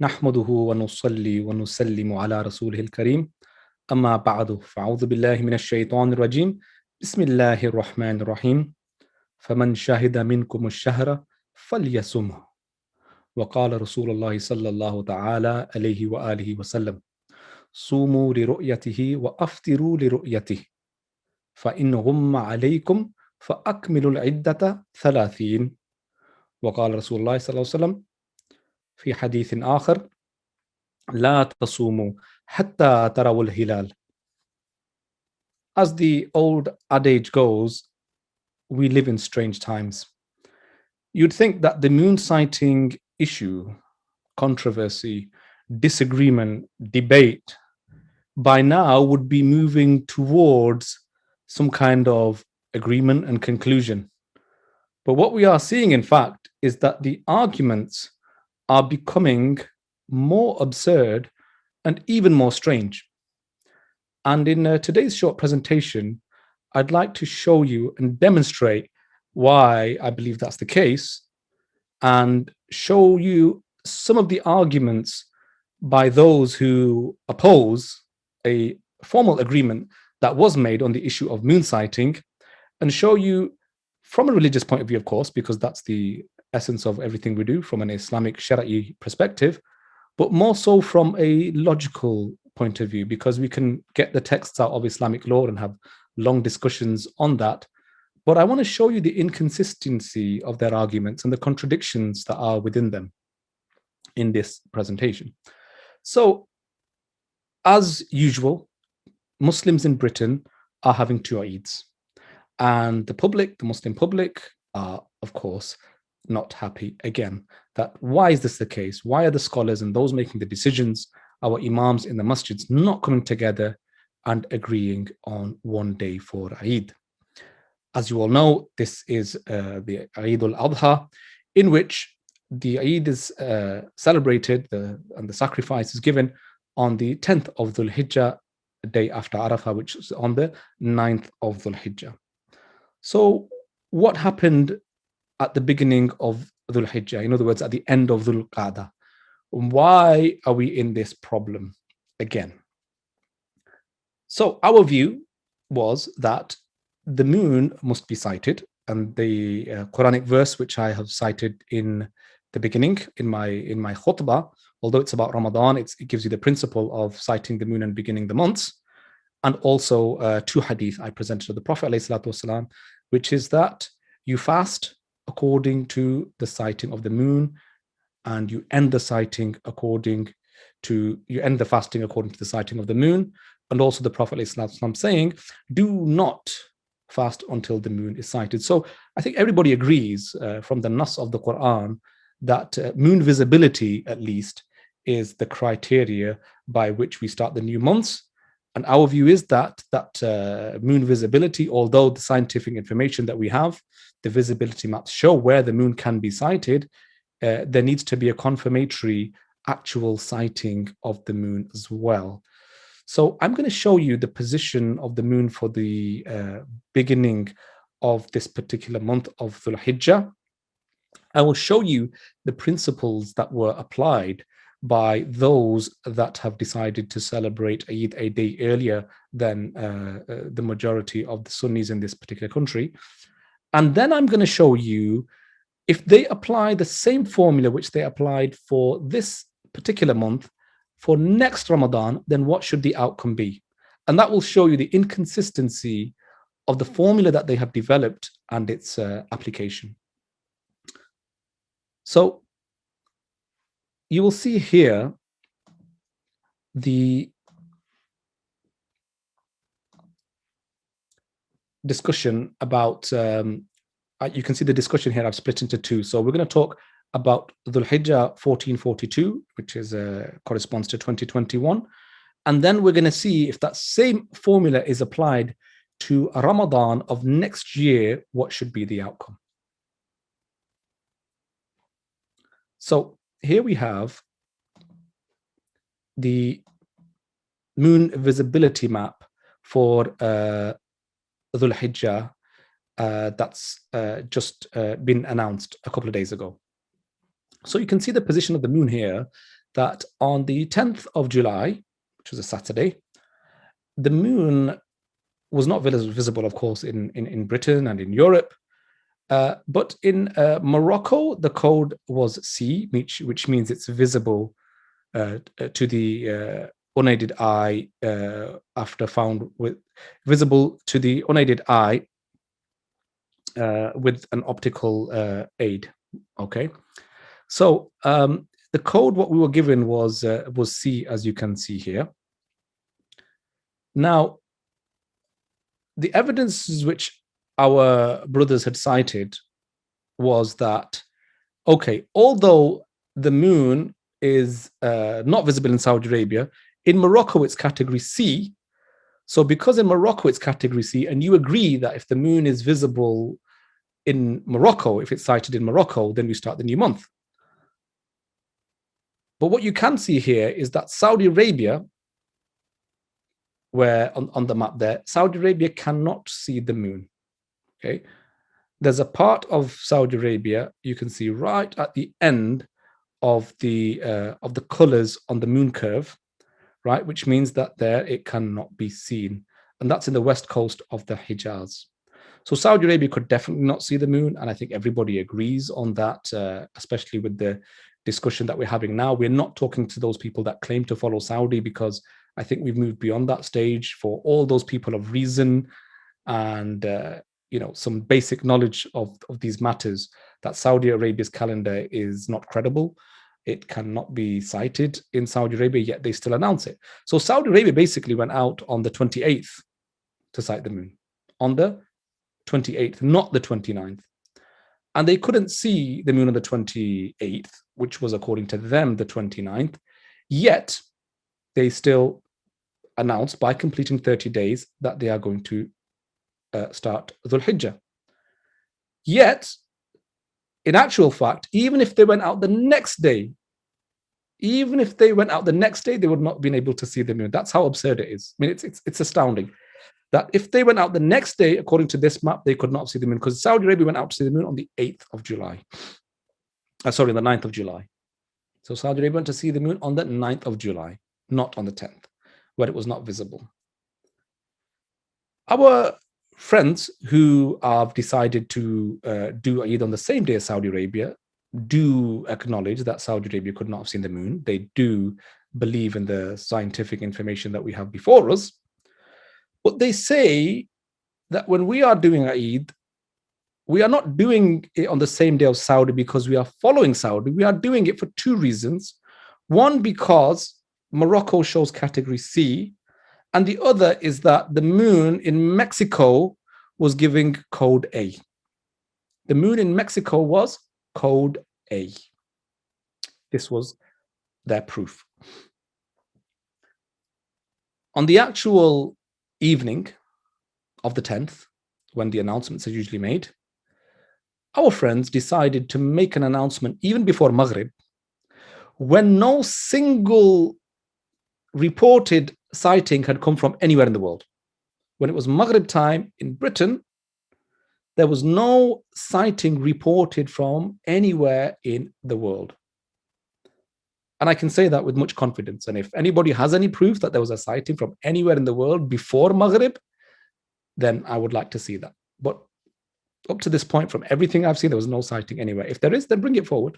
نحمده ونصلي ونسلم على رسوله الكريم أما بعد فأعوذ بالله من الشيطان الرجيم بسم الله الرحمن الرحيم فمن شهد منكم الشهر فليصمه وقال رسول الله صلى الله تعالى عليه وآله وسلم صوموا لرؤيته وأفطروا لرؤيته فإن غم عليكم فأكملوا العدة 30 وقال رسول الله صلى الله عليه وسلم في حديث آخر لا تصوموا حتى تروا الهلال. As the old adage goes, we live in strange times. You'd think that the moon sighting issue, controversy, disagreement, debate, by now would be moving towards some kind of agreement and conclusion. But what we are seeing, in fact, is that the arguments are becoming more absurd and even more strange. And in today's short presentation, I'd like to show you and demonstrate why I believe that's the case, and show you some of the arguments by those who oppose a formal agreement that was made on the issue of moon sighting, and show you from a religious point of view, of course, because that's the essence of everything we do from an Islamic Shari'i perspective, but more so from a logical point of view, because we can get the texts out of Islamic law and have long discussions on that. But I want to show you the inconsistency of their arguments and the contradictions that are within them in this presentation. So, as usual, Muslims in Britain are having two Eids. And the public, the Muslim public, are, of course, not happy again. That why is this the case? Why are the scholars and those making the decisions, our imams in the masjids, not coming together and agreeing on one day for Eid? As you all know, this is the Eid-ul-Adha, in which the Eid is celebrated and the sacrifice is given on the 10th of Dhul Hijjah, the day after Arafah, which is on the 9th of Dhul Hijjah. So what happened at the beginning of Dhul Hijjah, in other words, at the end of Dhul Qa'dah? Why are we in this problem again? So our view was that the moon must be sighted, and the Quranic verse which I have cited in the beginning in my khutbah, although it's about Ramadan, it gives you the principle of sighting the moon and beginning the months, and also two hadith I presented to the Prophet ﷺ, which is that you fast according to the sighting of the moon, and you end the fasting according to the sighting of the moon. And also the Prophet ﷺ saying, do not fast until the moon is sighted. So I think everybody agrees from the nas of the Quran that moon visibility, at least, is the criteria by which we start the new months. And our view is that moon visibility, although the scientific information that we have, the visibility maps show where the moon can be sighted, there needs to be a confirmatory actual sighting of the moon as well. So I'm going to show you the position of the moon for the beginning of this particular month of Dhul Hijjah. I will show you the principles that were applied by those that have decided to celebrate Eid a day earlier than the majority of the Sunnis in this particular country. And then I'm going to show you if they apply the same formula which they applied for this particular month for next Ramadan, then what should the outcome be? And that will show you the inconsistency of the formula that they have developed and its application. So you will see here the discussion about, you can see the discussion here I've split into two. So we're going to talk about Dhul Hijjah 1442, which is corresponds to 2021. And then we're going to see if that same formula is applied to a Ramadan of next year, what should be the outcome. So here we have the moon visibility map for Dhul Hijjah that's just been announced a couple of days ago. So you can see the position of the moon here. that on the 10th of July, which was a Saturday, the moon was not visible, of course, in Britain and in Europe. But in Morocco, the code was C, which means it's visible to the unaided eye after found with visible to the unaided eye with an optical aid. Okay, so the code what we were given was C, as you can see here. Now, the evidence which our brothers had cited was that, okay, although the moon is not visible in Saudi Arabia, in Morocco it's category C. So because in Morocco it's category C, and you agree that if the moon is visible in Morocco, if it's sighted in Morocco, then we start the new month. But what you can see here is that Saudi Arabia, where on the map there, Saudi Arabia cannot see the moon. Okay, there's a part of Saudi Arabia you can see right at the end of the colors on the moon curve, right, which means that there it cannot be seen, and that's in the west coast of the Hijaz. So Saudi Arabia could definitely not see the moon, and I think everybody agrees on that, especially with the discussion that we're having now. We're not talking to those people that claim to follow Saudi, because I think we've moved beyond that stage. For all those people of reason and some basic knowledge of these matters, that Saudi Arabia's calendar is not credible. It cannot be cited in Saudi Arabia, yet they still announce it. So Saudi Arabia basically went out on the 28th to sight the moon, on the 28th, not the 29th. And they couldn't see the moon on the 28th, which was, according to them, the 29th. Yet they still announced, by completing 30 days, that they are going to start Dhul Hijjah. Yet, in actual fact, even if they went out the next day, they would not have been able to see the moon. That's how absurd it is. I mean, it's astounding that if they went out the next day, according to this map, they could not see the moon, because Saudi Arabia went out to see the moon on the 8th of July. The 9th of July. So Saudi Arabia went to see the moon on the 9th of July, not on the 10th, where it was not visible. Our friends who have decided to do Eid on the same day as Saudi Arabia do acknowledge that Saudi Arabia could not have seen the moon. They do believe in the scientific information that we have before us. But they say that when we are doing Eid, we are not doing it on the same day of Saudi because we are following Saudi. We are doing it for two reasons. One, because Morocco shows category C, and the other is that the moon in Mexico was giving code A. The moon in Mexico was code A. This was their proof. On the actual evening of the 10th, when the announcements are usually made, our friends decided to make an announcement even before Maghrib, when no single reported sighting had come from anywhere in the world. When it was Maghrib time in Britain, there was no sighting reported from anywhere in the world. And I can say that with much confidence. And if anybody has any proof that there was a sighting from anywhere in the world before Maghrib, then I would like to see that. But up to this point, from everything I've seen, there was no sighting anywhere. If there is, then bring it forward.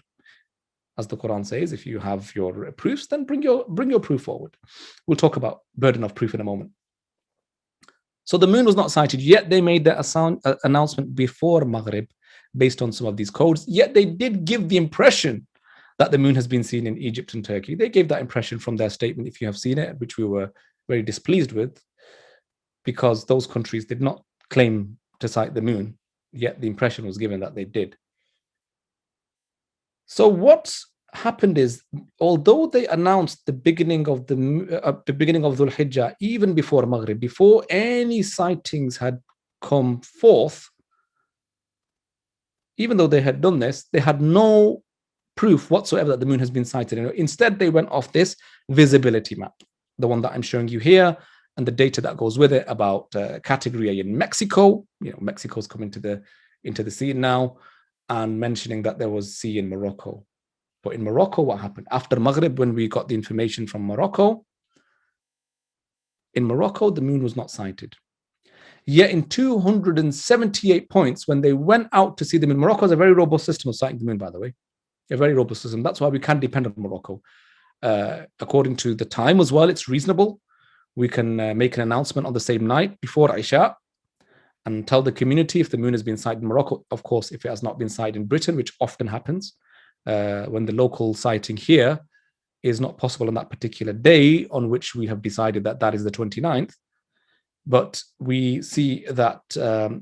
As the Quran says, if you have your proofs, then bring your proof forward. We'll talk about burden of proof in a moment. So the moon was not sighted, yet they made that announcement before Maghrib based on some of these codes. Yet they did give the impression that the moon has been seen in Egypt and Turkey. They gave that impression from their statement, if you have seen it, which we were very displeased with, because those countries did not claim to sight the moon, yet the impression was given that they did. So what happened is, although they announced the beginning of Dhul Hijjah even before Maghrib, before any sightings had come forth, even though they had done this, they had no proof whatsoever that the moon has been sighted. Instead, they went off this visibility map, the one that I'm showing you here, and the data that goes with it about category A in Mexico. Mexico's coming into the scene now, and mentioning that there was C in Morocco. But in Morocco, what happened? After Maghrib, when we got the information from Morocco, in Morocco, the moon was not sighted. Yet in 278 points, when they went out to see them, in Morocco is a very robust system of sighting the moon, by the way, a very robust system. That's why we can depend on Morocco. According to the time as well, it's reasonable. We can make an announcement on the same night before Isha and tell the community if the moon has been sighted in Morocco. Of course, if it has not been sighted in Britain, which often happens, when the local sighting here is not possible on that particular day on which we have decided that that is the 29th. But we see that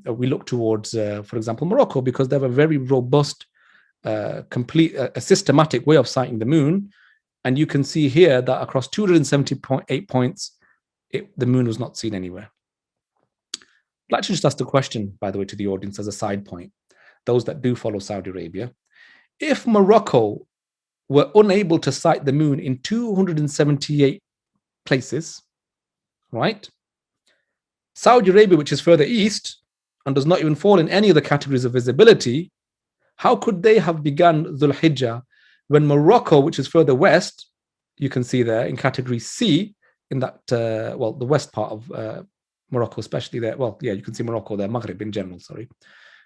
we look towards, for example, Morocco, because they have a very robust, complete, systematic way of sighting the moon. And you can see here that across 278 points, the moon was not seen anywhere. I'd like to just ask the question, by the way, to the audience as a side point, those that do follow Saudi Arabia. If Morocco were unable to sight the moon in 278 places, right? Saudi Arabia, which is further east and does not even fall in any of the categories of visibility, how could they have begun Dhul Hijjah when Morocco, which is further west, you can see there in category C, in that, the west part of Morocco, especially there. Well, yeah, you can see Morocco there, Maghrib in general, sorry.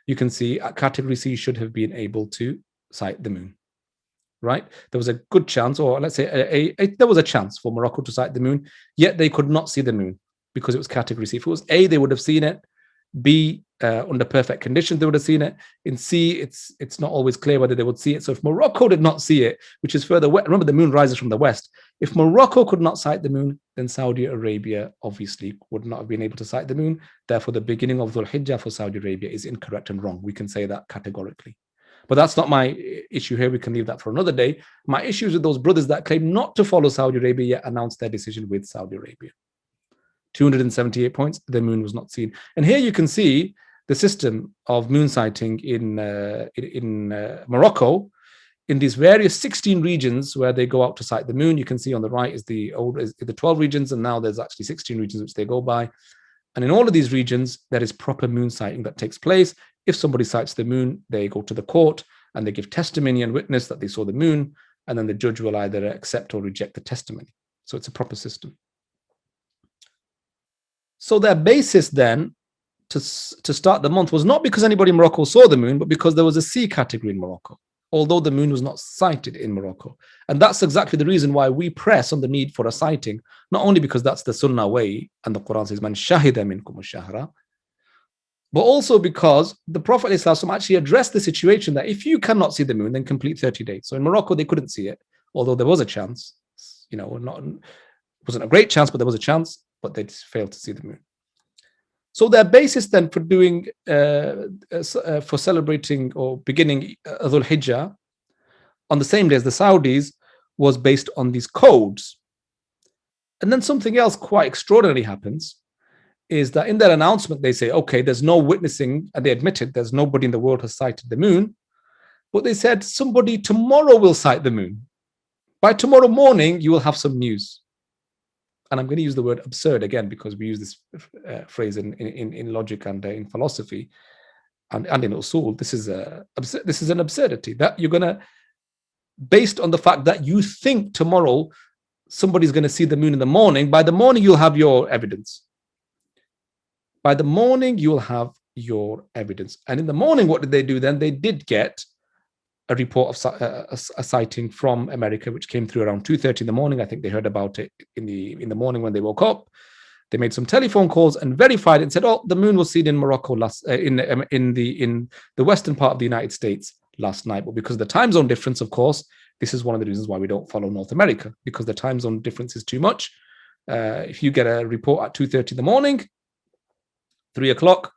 You can see category C should have been able to sight the moon, right? There was a good chance, or let's say there was a chance for Morocco to sight the moon, yet they could not see the moon because it was category C. If it was A, they would have seen it. B, under perfect conditions, they would have seen it. In C, it's not always clear whether they would see it. So if Morocco did not see it, which is further west, remember the moon rises from the west. If Morocco could not sight the moon, then Saudi Arabia obviously would not have been able to sight the moon. Therefore, the beginning of Dhul Hijjah for Saudi Arabia is incorrect and wrong. We can say that categorically. But that's not my issue here. We can leave that for another day. My issue is with those brothers that claim not to follow Saudi Arabia yet announced their decision with Saudi Arabia. 278 points, the moon was not seen. And here you can see the system of moon sighting in Morocco, in these various 16 regions where they go out to sight the moon. You can see on the right is the 12 regions, and now there's actually 16 regions which they go by. And in all of these regions, there is proper moon sighting that takes place. If somebody sights the moon, they go to the court and they give testimony and witness that they saw the moon, and then the judge will either accept or reject the testimony. So it's a proper system. So their basis then to start the month was not because anybody in Morocco saw the moon, but because there was a C category in Morocco, although the moon was not sighted in Morocco. And that's exactly the reason why we press on the need for a sighting, not only because that's the Sunnah way, and the Quran says, Man shahida minkum ash-shahra, but also because the Prophet ﷺ actually addressed the situation that if you cannot see the moon, then complete 30 days. So in Morocco, they couldn't see it, although there was a chance. It wasn't a great chance, but there was a chance, but they failed to see the moon. So their basis then for doing, for celebrating or beginning Dhul Hijjah on the same day as the Saudis was based on these codes. And then something else quite extraordinary happens, is that in their announcement, they say, okay, there's no witnessing, and they admitted there's nobody in the world has sighted the moon, but they said somebody tomorrow will sight the moon. By tomorrow morning, you will have some news. And I'm going to use the word absurd again, because we use this phrase in logic and in philosophy and in usul. This is an absurdity that you're going to, based on the fact that you think tomorrow somebody's going to see the moon in the morning, by the morning you'll have your evidence. By the morning you'll have your evidence. And in the morning, what did they do then? They did get a report of a sighting from America, which came through around 2:30 in the morning. I think they heard about it in the morning when they woke up. They made some telephone calls and verified it and said, "Oh, the moon was seen in Morocco in the western part of the United States last night." But because of the time zone difference, of course, this is one of the reasons why we don't follow North America, because the time zone difference is too much. If you get a report at 2:30 in the morning, 3 o'clock,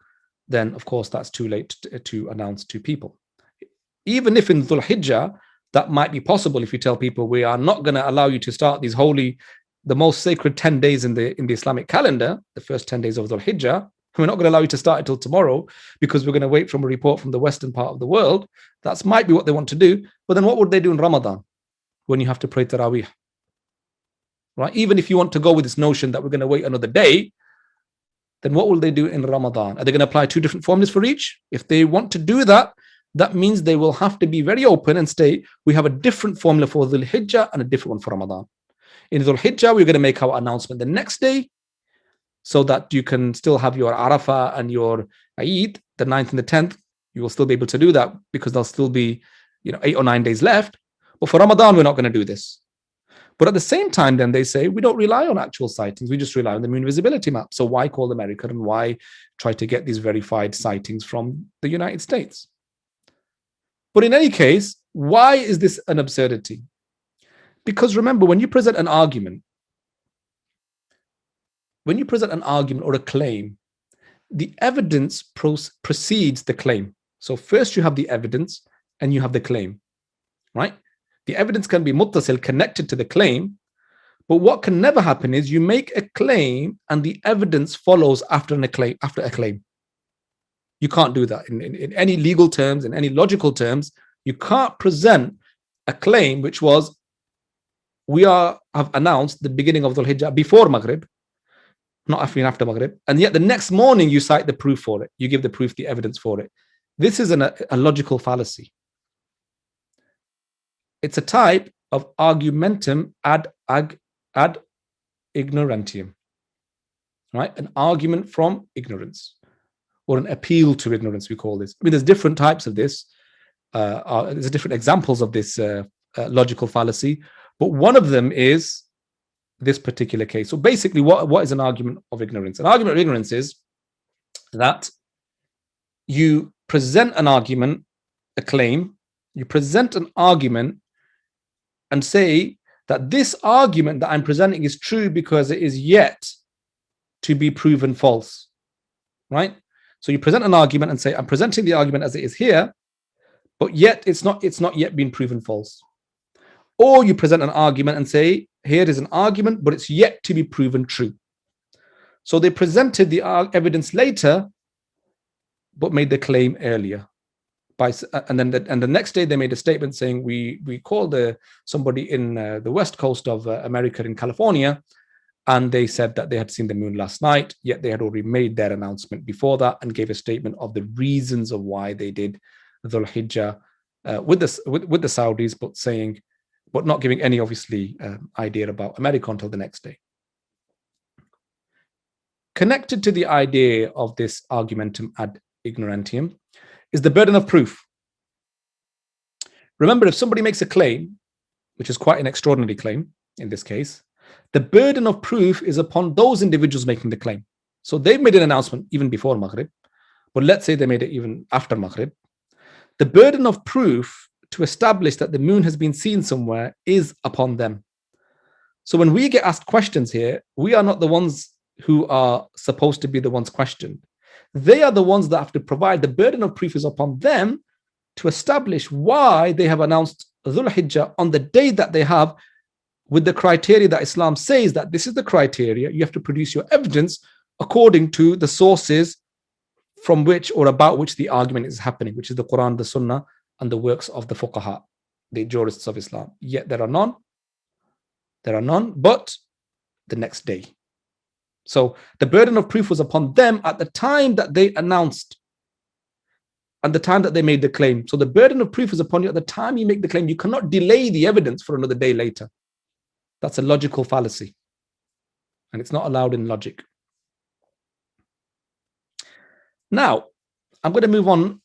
then of course that's too late to announce to people. Even if in Dhul Hijjah, that might be possible if you tell people we are not going to allow you to start these holy, the most sacred 10 days in the Islamic calendar, the first 10 days of Dhul Hijjah, we're not going to allow you to start until tomorrow because we're going to wait for a report from the western part of the world. That might be what they want to do. But then what would they do in Ramadan when you have to pray Taraweeh? Right? Even if you want to go with this notion that we're going to wait another day, then what will they do in Ramadan? Are they going to apply two different formulas for each? If they want to do that, that means they will have to be very open and state, we have a different formula for Dhul Hijjah and a different one for Ramadan. In Dhul Hijjah, we're going to make our announcement the next day so that you can still have your Arafah and your Eid, the 9th and the 10th. You will still be able to do that because there'll still be 8 or 9 days left. But for Ramadan, we're not going to do this. But at the same time, then they say, we don't rely on actual sightings. We just rely on the moon visibility map. So why call America and why try to get these verified sightings from the United States? But in any case, why is this an absurdity? Because remember, when you present an argument or a claim, the evidence precedes the claim. So first you have the evidence and you have the claim, right? The evidence can be muttasil, connected to the claim, but what can never happen is you make a claim and the evidence follows after a claim. You can't do that in any legal terms, in any logical terms. You can't present a claim which was, we have announced the beginning of Dhul Hijjah before Maghrib, not after Maghrib, and yet the next morning you cite the proof for it. You give the proof, the evidence for it. This is a logical fallacy. It's a type of argumentum ad ignorantium, right? An argument from ignorance, or an appeal to ignorance, we call this. I mean, there's different types of this. There's different examples of this logical fallacy, but one of them is this particular case. So basically, what is an argument of ignorance? An argument of ignorance is that you present an argument, a claim, you present an argument and say that this argument that I'm presenting is true because it is yet to be proven false, right? So you present an argument and say, I'm presenting the argument as it is here, but yet it's not yet been proven false. Or you present an argument and say, here is an argument, but it's yet to be proven true. So they presented the evidence later, but made the claim earlier. And the next day they made a statement saying, we called somebody in the west coast of America, in California, and they said that they had seen the moon last night, yet they had already made their announcement before that and gave a statement of the reasons of why they did Dhul Hijjah with the Saudis, but not giving any, obviously, idea about America until the next day. Connected to the idea of this argumentum ad ignorantium is the burden of proof. Remember, if somebody makes a claim, which is quite an extraordinary claim in this case, the burden of proof is upon those individuals making the claim. So they've made an announcement even before Maghrib, but let's say they made it even after Maghrib. The burden of proof to establish that the moon has been seen somewhere is upon them. So when we get asked questions here, we are not the ones who are supposed to be the ones questioned. They are the ones that have to provide. The burden of proof is upon them to establish why they have announced Dhul Hijjah on the day that they have, with the criteria that Islam says that this is the criteria. You have to produce your evidence according to the sources from which or about which the argument is happening, which is the Quran, the Sunnah, and the works of the fuqaha, the jurists of Islam. Yet there are none, but the next day. So the burden of proof was upon them at the time that they announced and the time that they made the claim. So the burden of proof is upon you at the time you make the claim. You cannot delay the evidence for another day later. That's a logical fallacy, and it's not allowed in logic. Now, I'm going to move on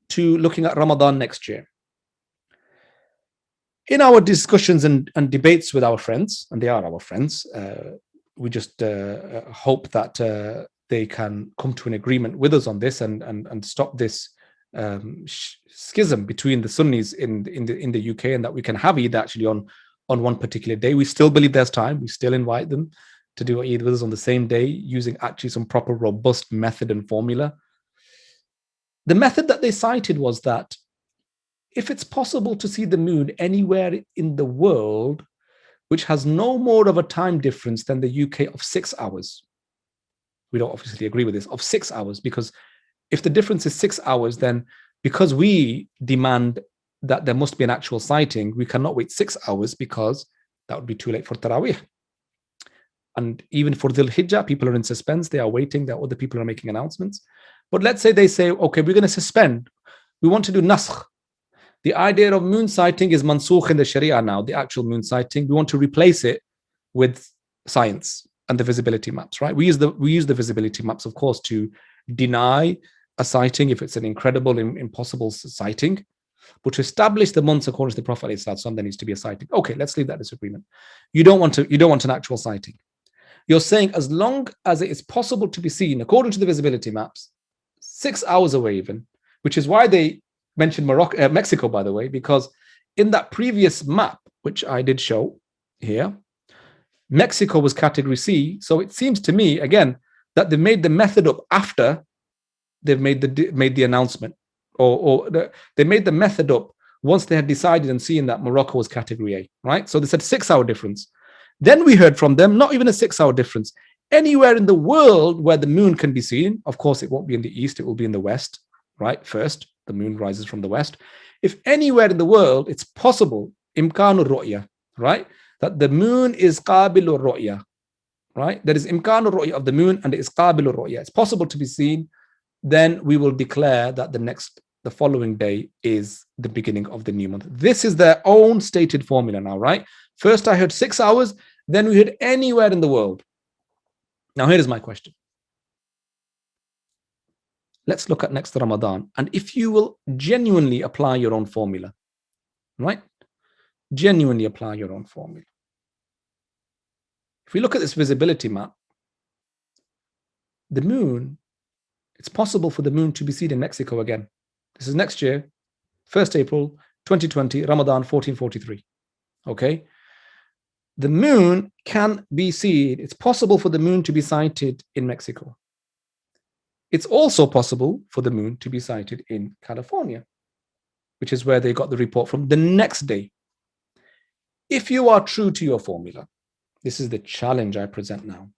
to looking at Ramadan next year. In our discussions and debates with our friends, and they are our friends, we just hope that they can come to an agreement with us on this and stop this schism between the Sunnis in the UK, and that we can have Eid actually on one particular day. We still believe there's time. We still invite them to do Eid with us on the same day using actually some proper robust method and formula. The method that they cited was that if it's possible to see the moon anywhere in the world which has no more of a time difference than the UK of 6 hours, we don't obviously agree with this, of 6 hours, because if the difference is 6 hours, then because we demand that there must be an actual sighting, we cannot wait 6 hours because that would be too late for Taraweeh. And even for Dhul Hijjah, people are in suspense. They are waiting. Other people are making announcements. But let's say they say, okay, we're going to suspend. We want to do naskh. The idea of moon sighting is mansukh in the Sharia now, the actual moon sighting. We want to replace it with science and the visibility maps, right? We use the visibility maps, of course, to deny a sighting if it's an incredible, impossible sighting. But to establish the months according to the Prophet, there needs to be a sighting. Okay, let's leave that disagreement. You don't want an actual sighting. You're saying as long as it is possible to be seen according to the visibility maps, 6 hours away even, which is why they mentioned Mexico, by the way, because in that previous map, which I did show here, Mexico was category C. So it seems to me, again, that they made the method up after they've made the announcement, they made the method up once they had decided and seen that Morocco was category A, right? So they said 6 hour difference. Then we heard from them, not even a 6 hour difference. Anywhere in the world where the moon can be seen, of course, it won't be in the east, it will be in the west, right? First, the moon rises from the west. If anywhere in the world it's possible, imkanu ru'ya, right? That the moon is qabilu ru'ya, right? There is imkanu ru'ya of the moon and it is qabilu ru'ya. It's possible to be seen. Then we will declare that the following day is the beginning of the new month. This is their own stated formula now, right? First I heard 6 hours, then we heard anywhere in the world. Now here is my question. Let's look at next Ramadan. And if you will genuinely apply your own formula, right? Genuinely apply your own formula. If we look at this visibility map, the moon, it's possible for the moon to be seen in Mexico again. This is next year, 1st April 2020, Ramadan 1443. Okay? The moon can be seen. It's possible for the moon to be sighted in Mexico. It's also possible for the moon to be sighted in California, which is where they got the report from the next day. If you are true to your formula, this is the challenge I present now.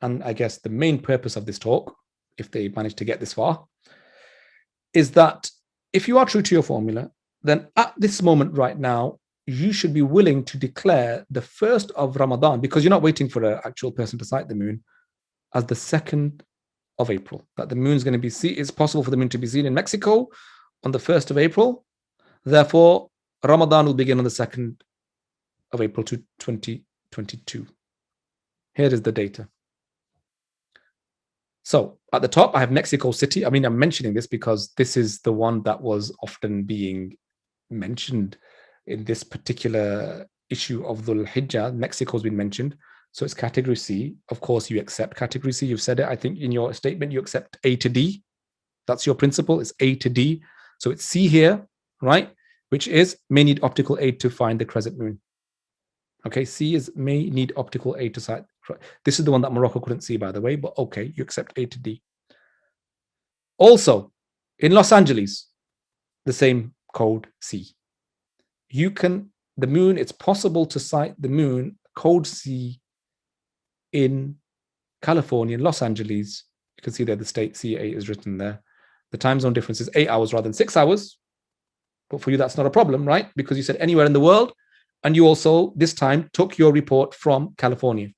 And I guess the main purpose of this talk, if they manage to get this far, is that if you are true to your formula, then at this moment right now, you should be willing to declare the 1st of Ramadan, because you're not waiting for an actual person to sight the moon, as the 2nd of April. That the moon is going to be seen, it's possible for the moon to be seen in Mexico on the 1st of April. Therefore, Ramadan will begin on the 2nd of April to 2022. Here is the data. So at the top, I have Mexico City. I mean, I'm mentioning this because this is the one that was often being mentioned in this particular issue of Dhul Hijjah. Mexico's been mentioned. So it's category C. Of course, you accept category C. You've said it. I think in your statement, you accept A to D. That's your principle. It's A to D. So it's C here, right? Which is may need optical aid to find the crescent moon. Okay, C is may need optical aid to sight. This is the one that Morocco couldn't see, by the way, but okay, you accept A to D. Also, in Los Angeles, the same code C. The moon, it's possible to sight the moon, code C, in California, in Los Angeles. You can see there the state C8 is written there. The time zone difference is 8 hours rather than 6 hours. But for you, that's not a problem, right? Because you said anywhere in the world. And you also, this time, took your report from California.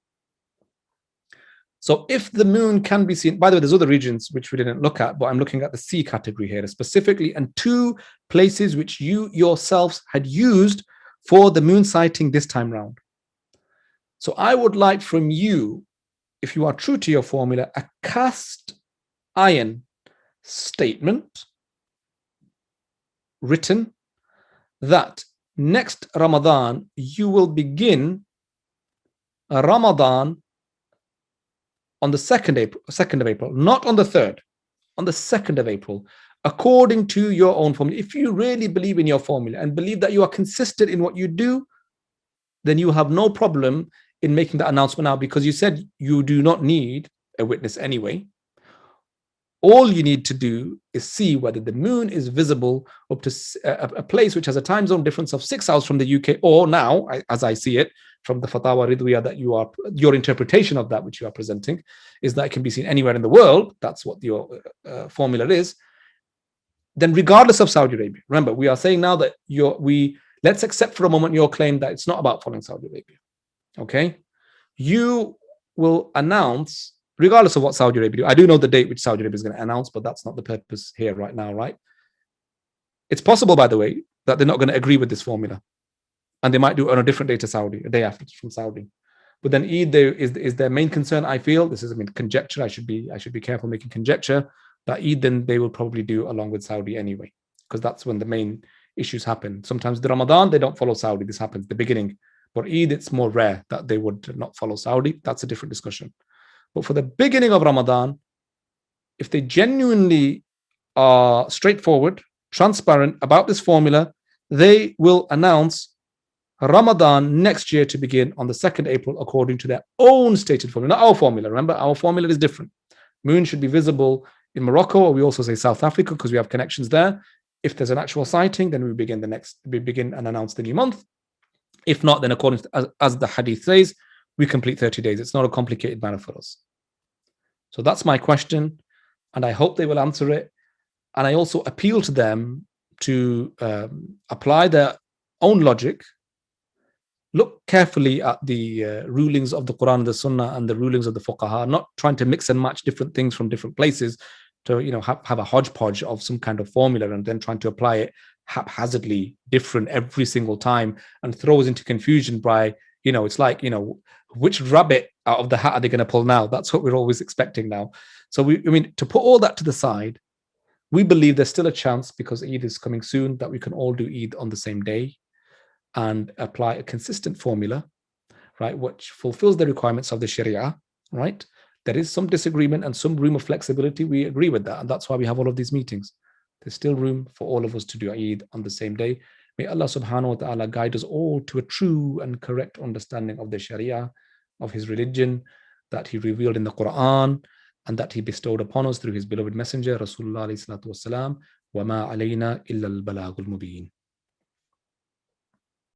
So if the moon can be seen, by the way, there's other regions which we didn't look at, but I'm looking at the C category here specifically, and 2 places which you yourselves had used for the moon sighting this time round. So I would like from you, if you are true to your formula, a cast iron statement written that next Ramadan, you will begin Ramadan on the 2nd of April, not on the 3rd, on the 2nd of April, according to your own formula. If you really believe in your formula and believe that you are consistent in what you do, then you have no problem in making that announcement now, because you said you do not need a witness anyway. All you need to do is see whether the moon is visible up to a place which has a time zone difference of 6 hours from the UK, or now, as I see it, from the Fatawa Ridwiya, that your interpretation of that which you are presenting is that it can be seen anywhere in the world. That's what your formula is. Then regardless of Saudi Arabia, remember, we are saying now that let's accept for a moment your claim that it's not about following Saudi Arabia. Okay? You will announce, regardless of what Saudi Arabia do. I do know the date which Saudi Arabia is going to announce, but that's not the purpose here right now, right? It's possible, by the way, that they're not going to agree with this formula, and they might do it on a different day to Saudi, a day after from Saudi. But then Eid is their main concern. I feel this is conjecture. I should be careful making conjecture that Eid then they will probably do along with Saudi anyway, because that's when the main issues happen. Sometimes the Ramadan they don't follow Saudi. This happens at the beginning, but Eid it's more rare that they would not follow Saudi. That's a different discussion. But for the beginning of Ramadan, if they genuinely are straightforward, transparent about this formula, they will announce Ramadan next year to begin on the 2nd April according to their own stated formula, not our formula. Remember, our formula is different. Moon should be visible in Morocco, or we also say South Africa because we have connections there. If there's an actual sighting, then we begin and announce the new month. If not, then according to, as the hadith says, we complete 30 days. It's not a complicated matter for us. So that's my question, and I hope they will answer it. And I also appeal to them to apply their own logic, look carefully at the rulings of the Quran and the Sunnah and the rulings of the fuqaha, not trying to mix and match different things from different places to have a hodgepodge of some kind of formula and then trying to apply it haphazardly different every single time and throws into confusion by it's like which rabbit out of the hat are they going to pull now? That's what we're always expecting now. So to put all that to the side, we believe there's still a chance, because Eid is coming soon, that we can all do Eid on the same day and apply a consistent formula, right, which fulfills the requirements of the Sharia, right? There is some disagreement and some room of flexibility. We agree with that, and that's why we have all of these meetings. There's still room for all of us to do Eid on the same day. May Allah subhanahu wa ta'ala guide us all to a true and correct understanding of the Sharia, of His religion that He revealed in the Quran and that He bestowed upon us through His beloved messenger, Rasulullah alayhi salatu wasalam. وَمَا عَلَيْنَا إِلَّا الْبَلَاغُ الْمُبِينَ.